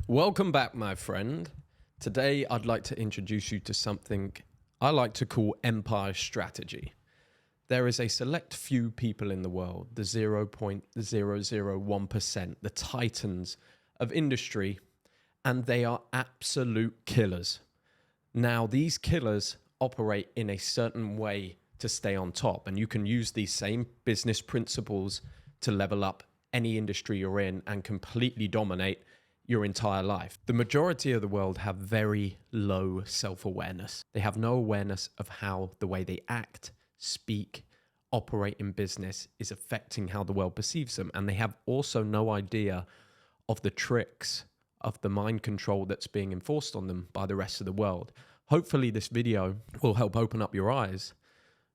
Welcome back, my friend. Today, I'd like to introduce you to something I like to call empire strategy. There is a select few people in the world, the 0.001%, the titans of industry, and they are absolute killers. Now, these killers operate in a certain way to stay on top, and you can use these same business principles to level up any industry you're in and completely dominate your entire life. The majority of the world have very low self-awareness. They have no awareness of how the way they act, speak, operate in business is affecting how the world perceives them. And they have also no idea of the tricks of the mind control that's being enforced on them by the rest of the world. Hopefully this video will help open up your eyes.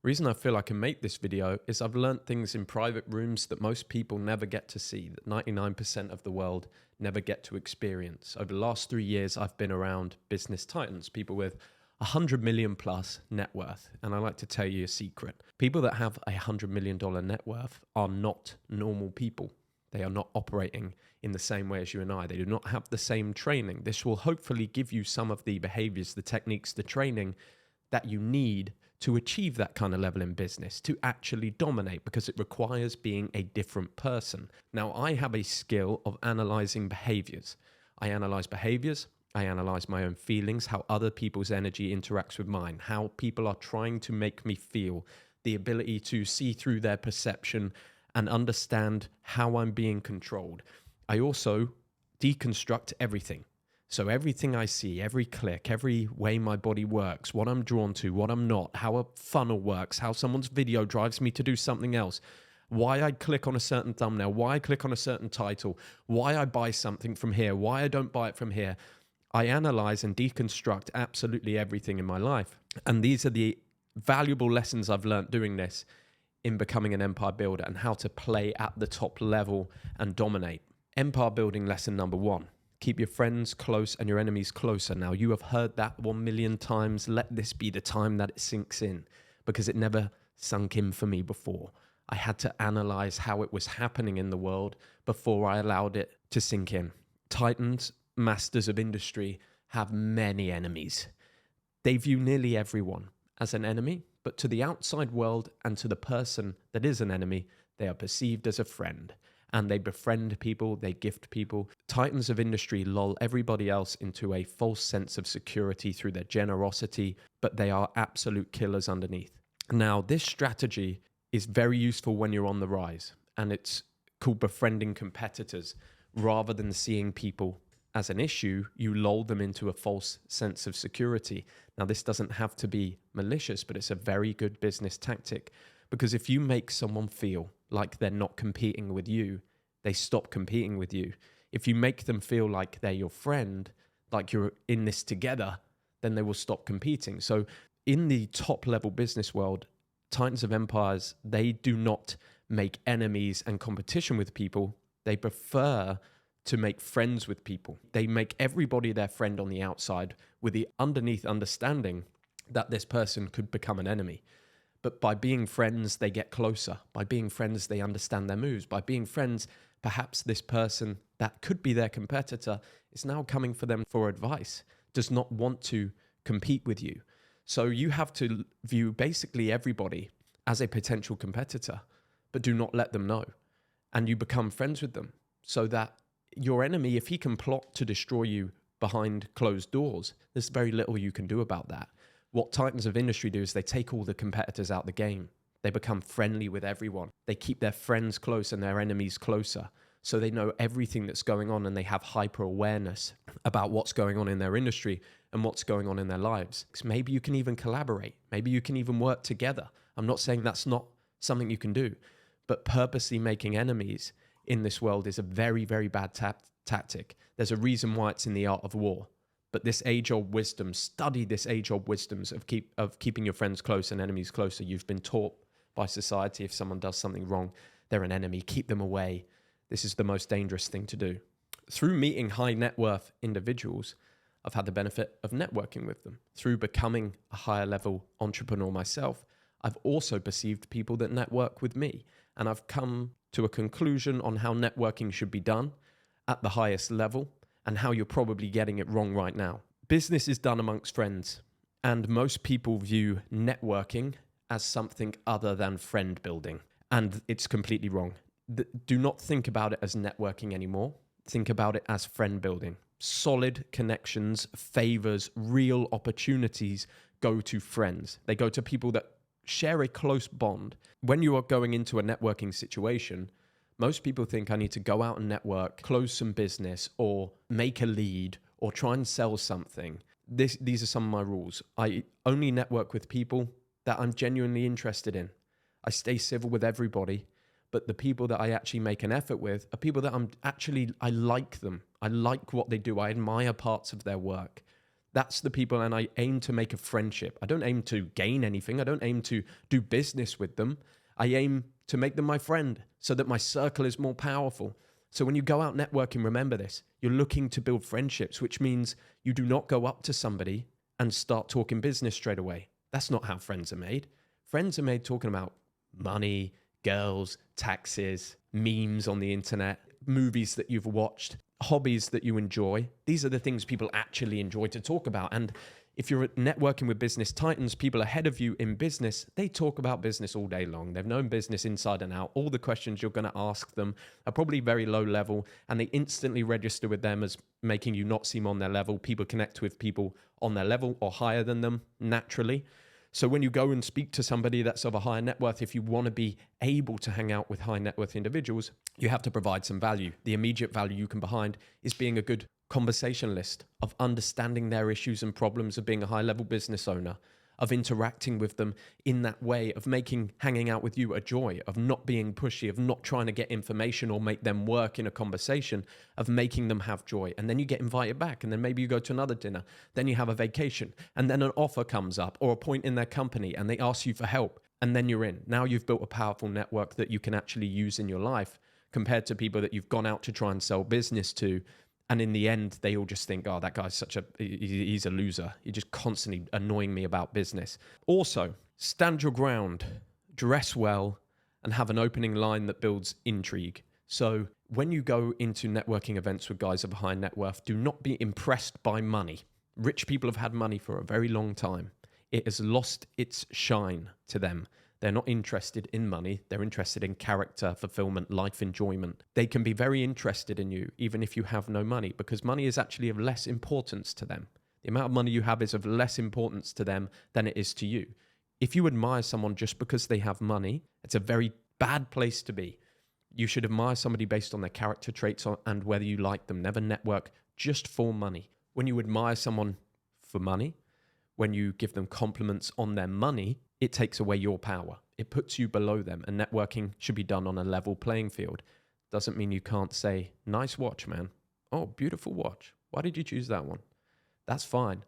The reason I feel I can make this video is I've learned things in private rooms that most people never get to see, that 99% of the world never get to experience. Over the last 3 years, I've been around business titans, people with 100 million plus net worth. And I like to tell you a secret. People that have a $100 million net worth are not normal people. They are not operating in the same way as you and I. They do not have the same training. This will hopefully give you some of the behaviors, the techniques, the training that you need to achieve that kind of level in business, to actually dominate, because it requires being a different person. Now, I have a skill of analyzing behaviors. I analyze behaviors, I analyze my own feelings, how other people's energy interacts with mine, how people are trying to make me feel, the ability to see through their perception and understand how I'm being controlled. I also deconstruct everything. So everything I see, every click, every way my body works, what I'm drawn to, what I'm not, how a funnel works, how someone's video drives me to do something else, why I click on a certain thumbnail, why I click on a certain title, why I buy something from here, why I don't buy it from here. I analyze and deconstruct absolutely everything in my life. And these are the valuable lessons I've learned doing this in becoming an empire builder and how to play at the top level and dominate. Empire building lesson number 1. Keep your friends close and your enemies closer. Now, you have heard that 1 million times. Let this be the time that it sinks in, because it never sunk in for me before. I had to analyze how it was happening in the world before I allowed it to sink in. Titans, masters of industry, have many enemies. They view nearly everyone as an enemy, but to the outside world and to the person that is an enemy, they are perceived as a friend. And they befriend people, they gift people. Titans of industry lull everybody else into a false sense of security through their generosity, but they are absolute killers underneath. Now, this strategy is very useful when you're on the rise, and it's called befriending competitors. Rather than seeing people as an issue, you lull them into a false sense of security. Now, this doesn't have to be malicious, but it's a very good business tactic, because if you make someone feel like they're not competing with you, they stop competing with you. If you make them feel like they're your friend, like you're in this together, then they will stop competing. So in the top level business world, titans of empires, they do not make enemies and competition with people. They prefer to make friends with people. They make everybody their friend on the outside with the underneath understanding that this person could become an enemy. But by being friends, they get closer. By being friends, they understand their moves. By being friends, perhaps this person that could be their competitor is now coming for them for advice, does not want to compete with you. So you have to view basically everybody as a potential competitor, but do not let them know. And you become friends with them so that your enemy, if he can plot to destroy you behind closed doors, there's very little you can do about that. What titans of industry do is they take all the competitors out the game. They become friendly with everyone. They keep their friends close and their enemies closer. So they know everything that's going on, and they have hyper awareness about what's going on in their industry and what's going on in their lives. Maybe you can even collaborate. Maybe you can even work together. I'm not saying that's not something you can do, but purposely making enemies in this world is a very, very bad tactic. There's a reason why it's in the art of war. But this age-old wisdom, study this age-old wisdoms of keeping your friends close and enemies closer. You've been taught by society, if someone does something wrong, they're an enemy. Keep them away. This is the most dangerous thing to do. Through meeting high net worth individuals, I've had the benefit of networking with them. Through becoming a higher level entrepreneur myself, I've also perceived people that network with me. And I've come to a conclusion on how networking should be done at the highest level. and how you're probably getting it wrong right now. Business is done amongst friends, and most people view networking as something other than friend building, and it's completely wrong. Do not think about it as networking anymore. Think about it as friend building. Solid connections, favors, real opportunities go to friends. They go to people that share a close bond. When you are going into a networking situation, most people think I need to go out and network, close some business, or make a lead, or try and sell something. These are some of my rules. I only network with people that I'm genuinely interested in. I stay civil with everybody, but the people that I actually make an effort with are people that I like them. I like what they do. I admire parts of their work. That's the people, and I aim to make a friendship. I don't aim to gain anything. I don't aim to do business with them. I aim to make them my friend so that my circle is more powerful. So when you go out networking, remember this. You're looking to build friendships, which means you do not go up to somebody and start talking business straight away. That's not how friends are made. Friends are made talking about money, girls, taxes, memes on the internet, movies that you've watched, hobbies that you enjoy. These are the things people actually enjoy to talk about. And if you're networking with business titans, people ahead of you in business, they talk about business all day long. They've known business inside and out. All the questions you're going to ask them are probably very low level, and they instantly register with them as making you not seem on their level. People connect with people on their level or higher than them naturally. So when you go and speak to somebody that's of a higher net worth, if you want to be able to hang out with high net worth individuals, you have to provide some value. The immediate value you can behind is being a good conversationalist, of understanding their issues and problems, of being a high level business owner, of interacting with them in that way, of making hanging out with you a joy, of not being pushy, of not trying to get information or make them work in a conversation, of making them have joy. And then you get invited back, and then maybe you go to another dinner, then you have a vacation, and then an offer comes up or a point in their company and they ask you for help, and then you're in. Now you've built a powerful network that you can actually use in your life, compared to people that you've gone out to try and sell business to. And in the end, they all just think, oh, that guy's he's a loser. You're just constantly annoying me about business. Also, stand your ground, dress well, and have an opening line that builds intrigue. So when you go into networking events with guys of a high net worth, do not be impressed by money. Rich people have had money for a very long time. It has lost its shine to them. They're not interested in money. They're interested in character, fulfillment, life enjoyment. They can be very interested in you, even if you have no money, because money is actually of less importance to them. The amount of money you have is of less importance to them than it is to you. If you admire someone just because they have money, it's a very bad place to be. You should admire somebody based on their character traits and whether you like them. Never network just for money. When you admire someone for money, when you give them compliments on their money, it takes away your power. It puts you below them, and networking should be done on a level playing field. Doesn't mean you can't say, nice watch, man. Oh, beautiful watch. Why did you choose that one? That's fine.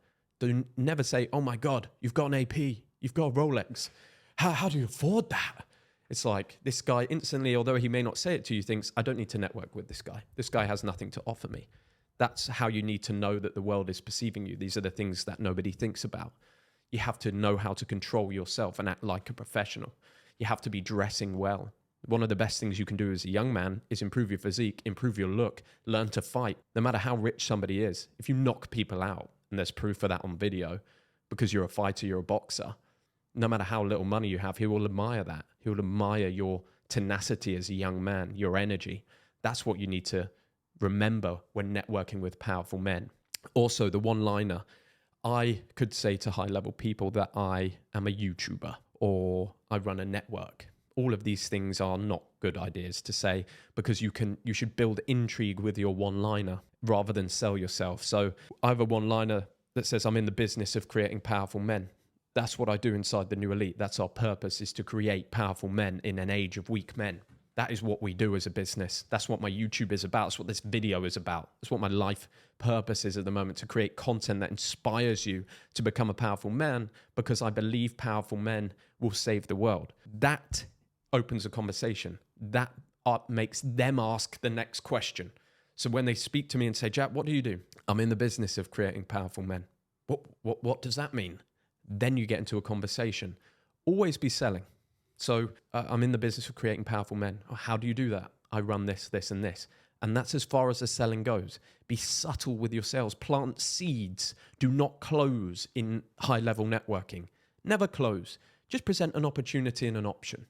Never say, oh my God, you've got an AP, you've got a Rolex. How do you afford that? It's like this guy instantly, although he may not say it to you, thinks, I don't need to network with this guy. This guy has nothing to offer me. That's how you need to know that the world is perceiving you. These are the things that nobody thinks about. You have to know how to control yourself and act like a professional. You have to be dressing well. One of the best things you can do as a young man is improve your physique, improve your look, learn to fight. No matter how rich somebody is, if you knock people out, and there's proof of that on video, because you're a fighter, you're a boxer, no matter how little money you have, he will admire that. He will admire your tenacity as a young man, your energy. That's what you need to remember when networking with powerful men. Also, the one-liner. I could say to high-level people that I am a YouTuber or I run a network. All of these things are not good ideas to say, because you should build intrigue with your one-liner rather than sell yourself. So I have a one-liner that says, I'm in the business of creating powerful men. That's what I do inside the New Elite. That's our purpose, is to create powerful men in an age of weak men. That is what we do as a business. That's what my YouTube is about. That's what this video is about. That's what my life purpose is at the moment, to create content that inspires you to become a powerful man, because I believe powerful men will save the world. That opens a conversation. That makes them ask the next question. So when they speak to me and say, Jack, what do you do? I'm in the business of creating powerful men. What does that mean? Then you get into a conversation. Always be selling. So I'm in the business of creating powerful men. How do you do that? I run this, this, and this. And that's as far as the selling goes. Be subtle with your sales. Plant seeds. Do not close in high-level networking. Never close. Just present an opportunity and an option.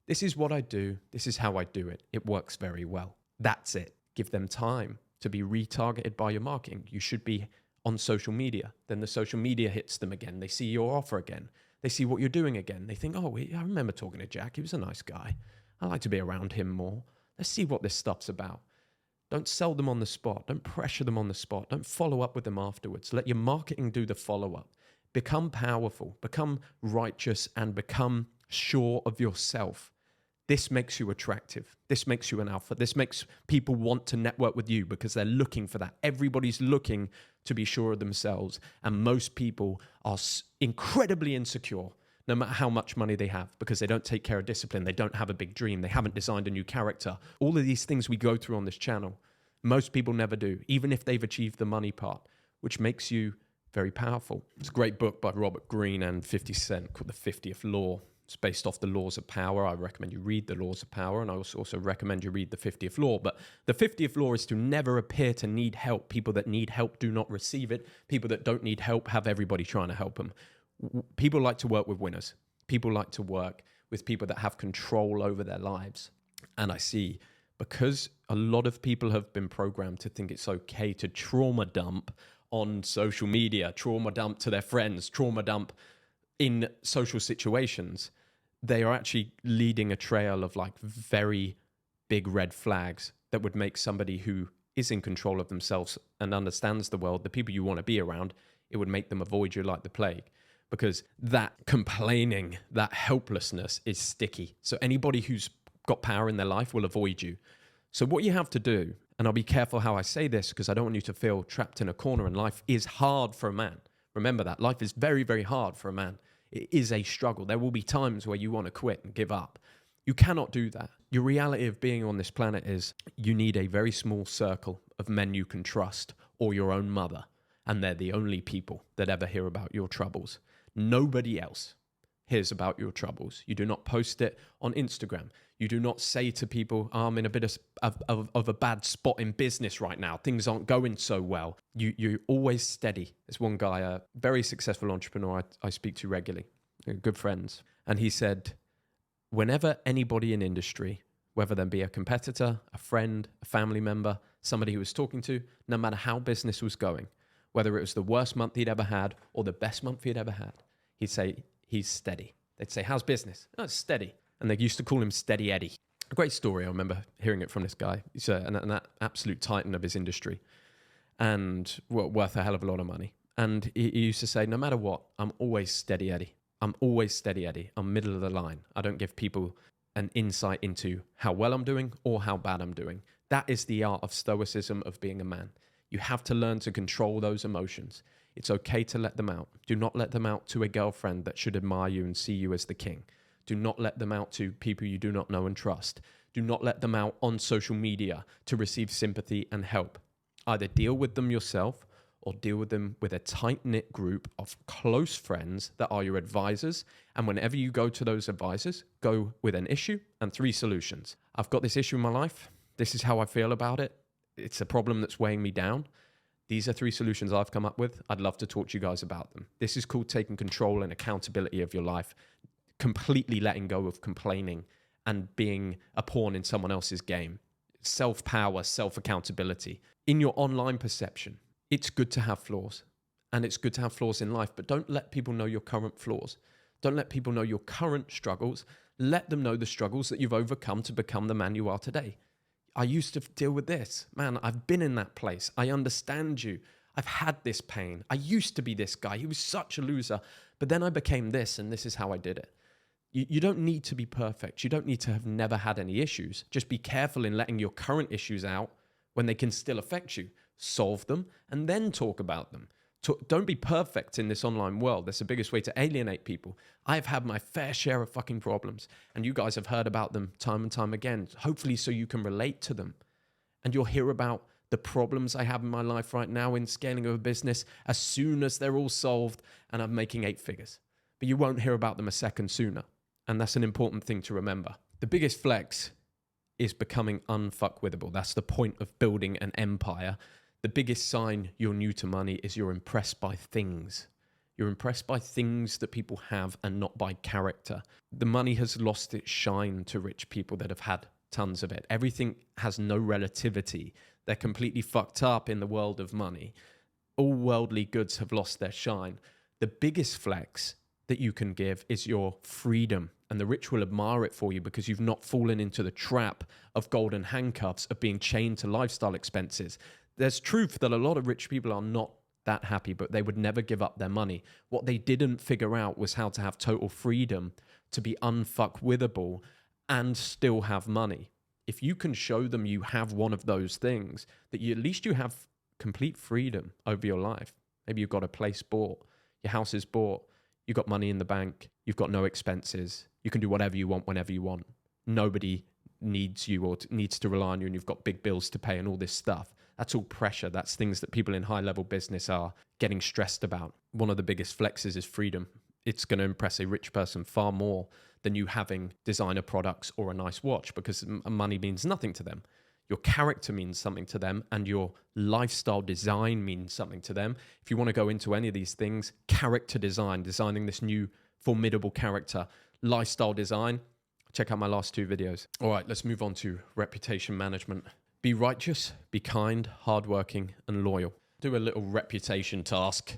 This is what I do. This is how I do it. It works very well. That's it. Give them time to be retargeted by your marketing. You should be on social media. Then the social media hits them again. They see your offer again. They see what you're doing again. They think, oh, I remember talking to Jack. He was a nice guy. I like to be around him more. Let's see what this stuff's about. Don't sell them on the spot. Don't pressure them on the spot. Don't follow up with them afterwards. Let your marketing do the follow-up. Become powerful, become righteous, and become sure of yourself. This makes you attractive. This makes you an alpha. This makes people want to network with you because they're looking for that. Everybody's looking to be sure of themselves. And most people are incredibly insecure, no matter how much money they have, because they don't take care of discipline. They don't have a big dream. They haven't designed a new character. All of these things we go through on this channel, most people never do, even if they've achieved the money part, which makes you very powerful. It's a great book by Robert Greene and 50 Cent called The 50th Law. It's based off the laws of power. I recommend you read the laws of power, and I also recommend you read the 50th law. But the 50th law is to never appear to need help. People that need help do not receive it. People that don't need help have everybody trying to help them. People like to work with winners. People like to work with people that have control over their lives. And I see, because a lot of people have been programmed to think it's okay to trauma dump on social media, trauma dump to their friends, trauma dump in social situations, they are actually leading a trail of like very big red flags that would make somebody who is in control of themselves and understands the world, the people you want to be around, it would make them avoid you like the plague. Because that complaining, that helplessness is sticky. So anybody who's got power in their life will avoid you. So what you have to do, and I'll be careful how I say this because I don't want you to feel trapped in a corner, and life is hard for a man. Remember that. Life is very, very hard for a man. It is a struggle. There will be times where you want to quit and give up. You cannot do that. Your reality of being on this planet is you need a very small circle of men you can trust, or your own mother, and they're the only people that ever hear about your troubles. Nobody else hears about your troubles. You do not post it on Instagram. You do not say to people, I'm in a bit of a bad spot in business right now. Things aren't going so well. You're always steady. There's one guy, a very successful entrepreneur I speak to regularly, good friends. And he said, whenever anybody in industry, whether they be a competitor, a friend, a family member, somebody he was talking to, no matter how business was going, whether it was the worst month he'd ever had or the best month he'd ever had, he'd say, he's steady. They'd say, how's business? Oh, it's steady. And they used to call him Steady Eddie. A great story. I remember hearing it from this guy. He's an absolute titan of his industry and worth a hell of a lot of money. And he used to say, no matter what, I'm always Steady Eddie. I'm always Steady Eddie. I'm middle of the line. I don't give people an insight into how well I'm doing or how bad I'm doing. That is the art of stoicism, of being a man. You have to learn to control those emotions. It's okay to let them out. Do not let them out to a girlfriend that should admire you and see you as the king. Do not let them out to people you do not know and trust. Do not let them out on social media to receive sympathy and help. Either deal with them yourself or deal with them with a tight-knit group of close friends that are your advisors. And whenever you go to those advisors, go with an issue and 3 solutions. I've got this issue in my life. This is how I feel about it. It's a problem that's weighing me down. These are 3 solutions I've come up with. I'd love to talk to you guys about them. This is called taking control and accountability of your life. Completely letting go of complaining and being a pawn in someone else's game. Self-power, self-accountability. In your online perception, it's good to have flaws, and it's good to have flaws in life, but don't let people know your current flaws. Don't let people know your current struggles. Let them know the struggles that you've overcome to become the man you are today. I used to deal with this. Man, I've been in that place. I understand you. I've had this pain. I used to be this guy. He was such a loser, but then I became this, and this is how I did it. You don't need to be perfect. You don't need to have never had any issues. Just be careful in letting your current issues out when they can still affect you. Solve them and then talk about them. Don't be perfect in this online world. That's the biggest way to alienate people. I've had my fair share of fucking problems, and you guys have heard about them time and time again, hopefully so you can relate to them. And you'll hear about the problems I have in my life right now in scaling of a business as soon as they're all solved and I'm making 8 figures. But you won't hear about them a second sooner. And that's an important thing to remember. The biggest flex is becoming unfuckwithable. That's the point of building an empire. The biggest sign you're new to money is you're impressed by things. You're impressed by things that people have and not by character. The money has lost its shine to rich people that have had tons of it. Everything has no relativity. They're completely fucked up in the world of money. All worldly goods have lost their shine. The biggest flex that you can give is your freedom. And the rich will admire it for you because you've not fallen into the trap of golden handcuffs of being chained to lifestyle expenses. There's truth that a lot of rich people are not that happy, but they would never give up their money. What they didn't figure out was how to have total freedom, to be unfuckwithable and still have money. If you can show them you have one of those things, that you, at least you have complete freedom over your life. Maybe you've got a place bought, your house is bought, you've got money in the bank, you've got no expenses, you can do whatever you want whenever you want. Nobody needs you or needs to rely on you, and you've got big bills to pay and all this stuff. That's all pressure. That's things that people in high-level business are getting stressed about. One of the biggest flexes is freedom. It's going to impress a rich person far more than you having designer products or a nice watch, because money means nothing to them. Your character means something to them, and your lifestyle design means something to them. If you want to go into any of these things, character design, designing this new formidable character, lifestyle design, check out my last 2 videos. All right, let's move on to reputation management. Be righteous, be kind, hardworking, and loyal. Do a little reputation task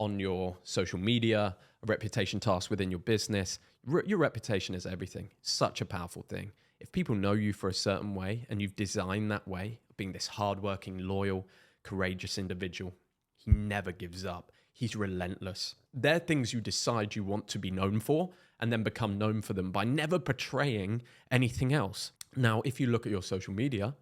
on your social media, a reputation task within your business. Your reputation is everything. Such a powerful thing. If people know you for a certain way and you've designed that way, being this hardworking, loyal, courageous individual, he never gives up. He's relentless. They're things you decide you want to be known for and then become known for them by never portraying anything else. Now, if you look at your social media,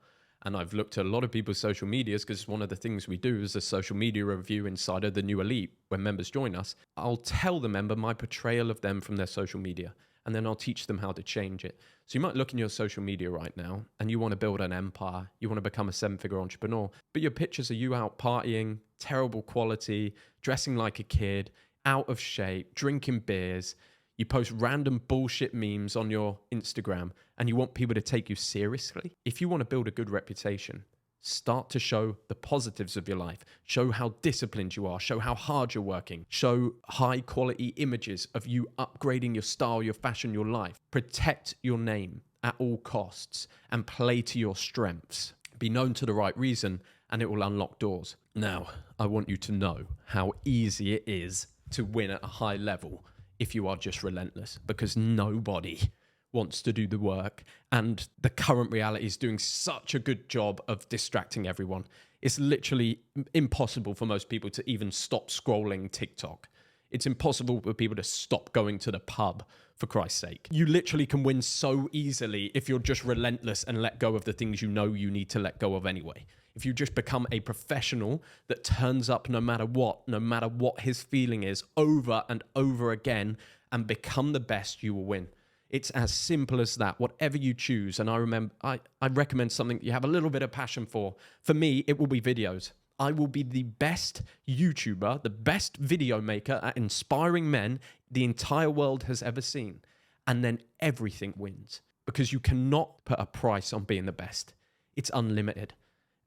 and I've looked at a lot of people's social medias because one of the things we do is a social media review inside of the New Elite when members join us. I'll tell the member my portrayal of them from their social media, and then I'll teach them how to change it. So you might look in your social media right now and you want to build an empire, you want to become a 7-figure entrepreneur, but your pictures are you out partying, terrible quality, dressing like a kid, out of shape, drinking beers. You post random bullshit memes on your Instagram and you want people to take you seriously. If you want to build a good reputation, start to show the positives of your life. Show how disciplined you are. Show how hard you're working. Show high quality images of you upgrading your style, your fashion, your life. Protect your name at all costs and play to your strengths. Be known to the right reason and it will unlock doors. Now, I want you to know how easy it is to win at a high level if you are just relentless, because nobody wants to do the work, and the current reality is doing such a good job of distracting everyone. It's literally impossible for most people to even stop scrolling TikTok. It's impossible for people to stop going to the pub, for Christ's sake. You literally can win so easily if you're just relentless and let go of the things you know you need to let go of anyway. If you just become a professional that turns up no matter what his feeling is, over and over again, and become the best, you will win. It's as simple as that. Whatever you choose, and I recommend something that you have a little bit of passion for. For me, it will be videos. I will be the best YouTuber, the best video maker at inspiring men the entire world has ever seen. And then everything wins, because you cannot put a price on being the best. It's unlimited.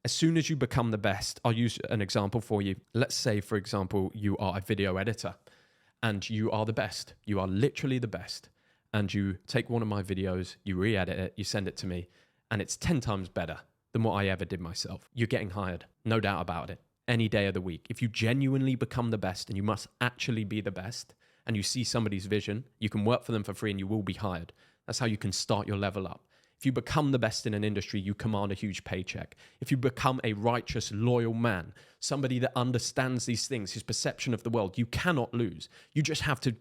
As soon as you become the best, I'll use an example for you. Let's say, for example, you are a video editor and you are the best. You are literally the best. And you take one of my videos, you re-edit it, you send it to me, and it's 10 times better than what I ever did myself. You're getting hired, no doubt about it, any day of the week. If you genuinely become the best, and you must actually be the best, and you see somebody's vision, you can work for them for free and you will be hired. That's how you can start your level up. If you become the best in an industry, you command a huge paycheck. If you become a righteous, loyal man, somebody that understands these things, his perception of the world, you cannot lose. You just have to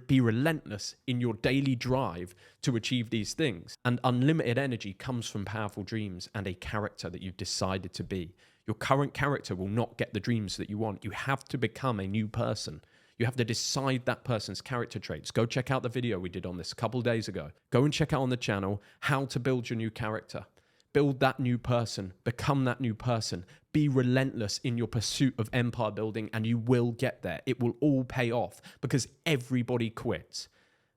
be relentless in your daily drive to achieve these things. And unlimited energy comes from powerful dreams and a character that you've decided to be. Your current character will not get the dreams that you want. You have to become a new person. You have to decide that person's character traits. Go check out the video we did on this a couple days ago. Go and check out on the channel how to build your new character. Build that new person. Become that new person. Be relentless in your pursuit of empire building and you will get there. It will all pay off because everybody quits.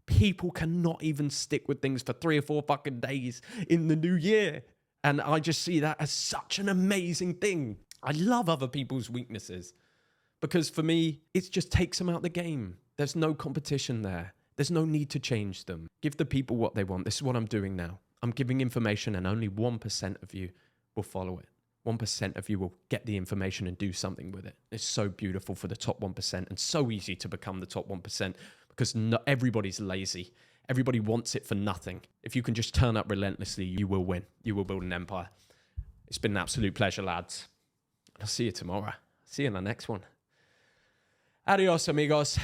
People cannot even stick with things for 3 or 4 fucking days in the new year. And I just see that as such an amazing thing. I love other people's weaknesses because for me, it just takes them out of the game. There's no competition there. There's no need to change them. Give the people what they want. This is what I'm doing now. I'm giving information and only 1% of you will follow it. 1% of you will get the information and do something with it. It's so beautiful for the top 1% and so easy to become the top 1% because not everybody's lazy. Everybody wants it for nothing. If you can just turn up relentlessly, you will win. You will build an empire. It's been an absolute pleasure, lads. I'll see you tomorrow. See you in the next one. Adios, amigos.